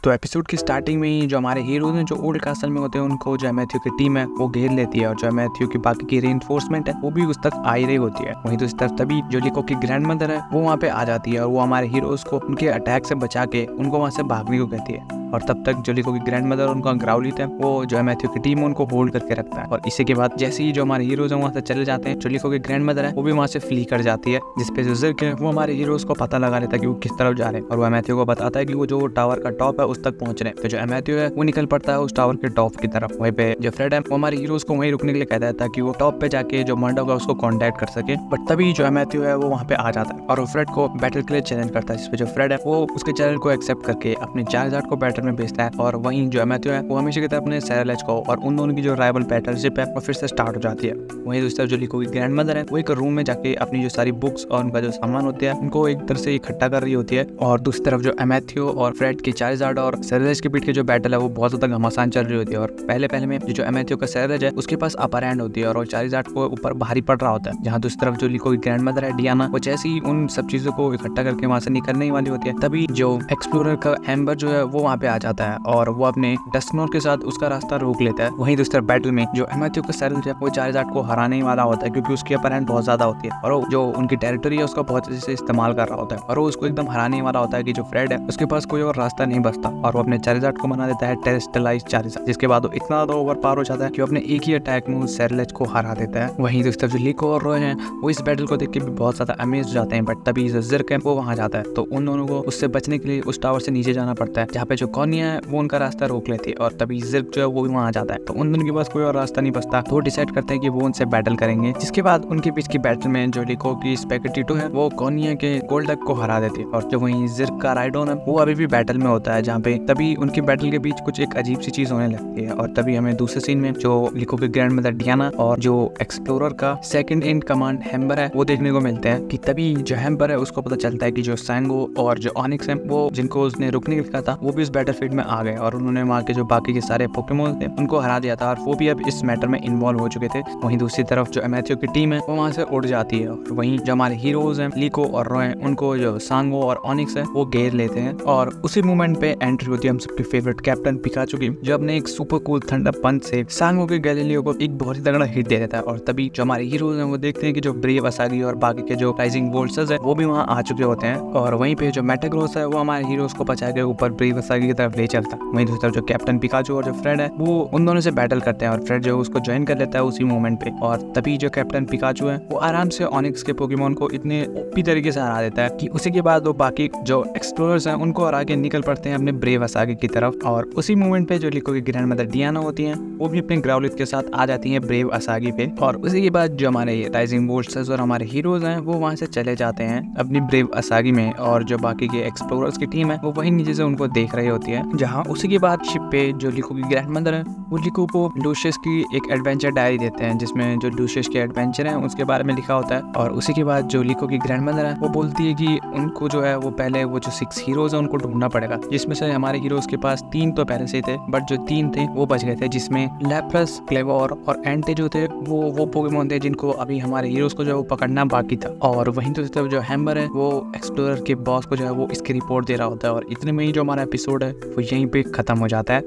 तो एपिसोड की स्टार्टिंग में ही जो हमारे हीरोज हैं जो ओल्ड कासल में होते हैं उनको जो मैथ्यू की टीम है वो घेर लेती है और जो मैथ्यू की बाकी की रीइंफोर्समेंट है वो भी उस तक आ ही रही होती है। वहीं दूसरी तरफ तभी जो लिको की ग्रैंड मदर है वो वहाँ पे आ जाती है और वो हमारे हीरोज को उनके अटैक से बचा के उनको वहाँ से भागने को कहती है। और तब तक जो लिको की ग्रैंड मदर उनका ग्राउलिट है वो जो है मैथ्यू की टीम उनको होल्ड करके रखता है। और इसी के बाद जैसे ही जो हमारे हीरोज हैं वहाँ से चले जाते हैं, जो लिको की ग्रैंड मदर है वो भी वहाँ से फ्ली कर जाती है, जिसपे जो जिर्क है वो हमारे हीरोज को पता लगा लेता है कि वो किस तरफ जा रहे हैं और वो मैथ्यू को बताता है कि वो जो टावर का टॉप है उस तक पहुंच रहे हैं। तो जो मैथ्यू है वो निकल पड़ता है उस टावर के टॉप की तरफ। वहीं पे जो फ्रेड है वो हमारे हीरोज को वहीं रुकने के लिए कहता है ताकि वो टॉप पे जाके जो मर्डॉक है उसको कांटेक्ट कर सके। बट तभी जो मैथ्यू है वो वहाँ पे आ जाता है और वो फ्रेड को बैटल के लिए चैलेंज करता है, जिसपे जो फ्रेड है वो उसके चैलेंज को एक्सेप्ट करके अपने चार्जार्ड को बैटल में भेजता है। और वहीं जो मैथ्यू है वो हमेशा कहता है अपने सैरलेज को और उन दोनों की जो राइवल बैटलशिप है वो फिर से स्टार्ट हो जाती है। वहीं दूसरी तरफ जो लिको की ग्रैंड मदर है वो एक रूम में जाके अपनी जो सारी बुक्स और उनका जो सामान होता है उनको एक तरह से इकट्ठा कर रही होती है। और दूसरी तरफ जो मैथ्यू और फ्रेड की चार्जार्ड और सैरलेज के बीच की जो बैटल है वो बहुत ज्यादा घमासान चल रही होती है। और पहले में जो मैथ्यू का सैरलेज है उसके पास अपर हैंड होती है और चार्जार्ड को ऊपर भारी पड़ रहा होता है। जहाँ दूसरी तरफ जो लिको की ग्रैंड मदर है डियाना वो जैसे ही उन सब चीजों को इकट्ठा करके वहां से निकलने वाली होती है, तभी जो एक्सप्लोरर का एम्बर जो है वो वहाँ पे आ जाता है और वो अपने डस्टनोर के साथ उसका रास्ता रोक लेता है। वहीं दूसरी तरफ बैटल में जो मैथ्यू का सैरलेज है वो चार्जार्ड को हराने वाला होता है क्योंकि उसकी अपर हैंड बहुत ज्यादा होती है और वो जो उनकी टेरिटरी है उसका बहुत अच्छे से इस्तेमाल कर रहा होता है और वो उसको एकदम हराने वाला होता है कि जो फ्रेड है उसके पास कोई और रास्ता नहीं बचता और वो अपने चार्जार्ड को बना देता है टेरेस्टलाइज चार्जार्ड, जिसके बाद वो इतना ज्यादा ओवर पावर हो जाता है कि वो अपने एक ही अटैक में उस सैरलेज को हरा देता है। वहीं दूसरी तरफ जो लिको और रॉय हैं वो इस बैटल को देख के भी बहुत ज्यादा अमेज हो जाते हैं। बट तभी जो जिर्क है वो वहां जाता है तो उन दोनों को उससे बचने के लिए उस टावर से नीचे जाना पड़ता है, जहाँ पे जो कॉनिया है वो उनका रास्ता रोक लेती है और तभी जिर्क जो है वो भी वहां जाता है। तो उन दोनों के पास कोई और रास्ता नहीं बचता तो वो डिसाइड करते हैं कि वो उनसे बैटल करेंगे, जिसके बाद उनके बीच की बैटल में जो लिको की स्पेकेटिटो है वो कॉनिया के गोल्डक को हरा देती है। और जो वहीं जिर्क का राइडोन है वो अभी भी बैटल में होता है, जहाँ पे तभी उनकी बैटल के बीच कुछ एक अजीब सी चीज होने लगती है। और तभी हमें दूसरे सीन में जो लिको की ग्रैंड मदर डियाना और जो एक्सप्लोरर का सेकंड इन कमांड हेम्बर है वो देखने को मिलते हैं कि तभी जो हेम्बर है उसको पता चलता है कि जो सैंगो और जो ऑनिक्स है वो जिनको उसने रुकने के लिए कहा था वो भी उस बैटलफील्ड में आ गए और उन्होंने वहाँ के जो बाकी के सारे पोकेमोन थे उनको हरा दिया था और वो भी अब इस मैटर में इन्वॉल्व हो चुके थे। वहीं दूसरी तरफ जो मैथ्यू की टीम है वो वहाँ से उड़ जाती है और वहीं जो हमारे हीरोज हैं लिको और रॉय उनको जो सांगो और ऑनिक्स है वो घेर लेते हैं। और उसी मोमेंट पे एंट्री होती है हम सबके फेवरेट कैप्टन पिकाचू की, जो अपने एक सुपर कूल थंडर पंच से सांगो के गैलीलियो को एक बहुत ही तगड़ा हिट दे देता है। और तभी जो हमारे हीरोज हैं वो देखते हैं कि जो ब्रेव असागी और बाकी के जो राइजिंग वोल्सर्स है वो भी वहाँ आ चुके होते हैं और वहीं पे जो मेटाग्रोस है वो हमारे हीरोज को बचा के ऊपर ब्रेव असागी की तरफ ले चलता है। वहीं दूसरी तरफ जो कैप्टन पिकाचू और जो फ्रेड है वो उन दोनों से बैटल करते हैं और फ्रेड जो उसको ज्वाइन कर लेता है उसी मोमेंट पे। और तभी जो कैप्टन पिकाचू है वो आराम से ऑनिक्स के पोकेमोन को इतने ओपी तरीके से हरा देता है कि उसी के बाद वो बाकी जो एक्सप्लोरर्स हैं उनको हरा के निकल पड़ते हैं अपने ब्रेव असागी की तरफ। और उसी मोमेंट पे जो लिको की ग्रैंड मदर डियाना होती हैं वो भी अपने ग्राउलिट के साथ आ जाती हैं ब्रेव असागी पे। और उसी के बाद जो हमारे राइजिंग वोल्सर्स और हमारे हीरोज हैं वो वहां से चले जाते हैं अपनी ब्रेव असागी में और जो बाकी के एक्सप्लोरर्स की टीम है वो वही नीचे से उनको देख रही होती है। जहाँ उसी के बाद शिप पे जो लिको की ग्रैंड मदर है वो लिको को लूशियस की एक एडवेंचर डायरी देते हैं जिसमें जो लूशियस के एडवेंचर हैं उसके बारे में लिखा होता है। और उसी के बाद जो लिको की ग्रैंड मदर है वो बोलती है कि उनको जो है वो पहले वो जो 6 हीरोज है उनको ढूंढना पड़ेगा, जिसमें से हमारे हीरोज के पास 3 तो पहले से थे बट जो 3 थे वो बच गए थे, जिसमें लैप्रस, क्लेवोर और एंटे जो थे वो पोकेमोन थे जिनको अभी हमारे हीरोज को जो है वो पकड़ना बाकी था। और वहीं तो तरफ जो हैम्बर है वो एक्सप्लोरर के बॉस को जो है वो इसकी रिपोर्ट दे रहा होता है और इतने में ही जो हमारा एपिसोड है वो यहीं पे खत्म हो जाता है।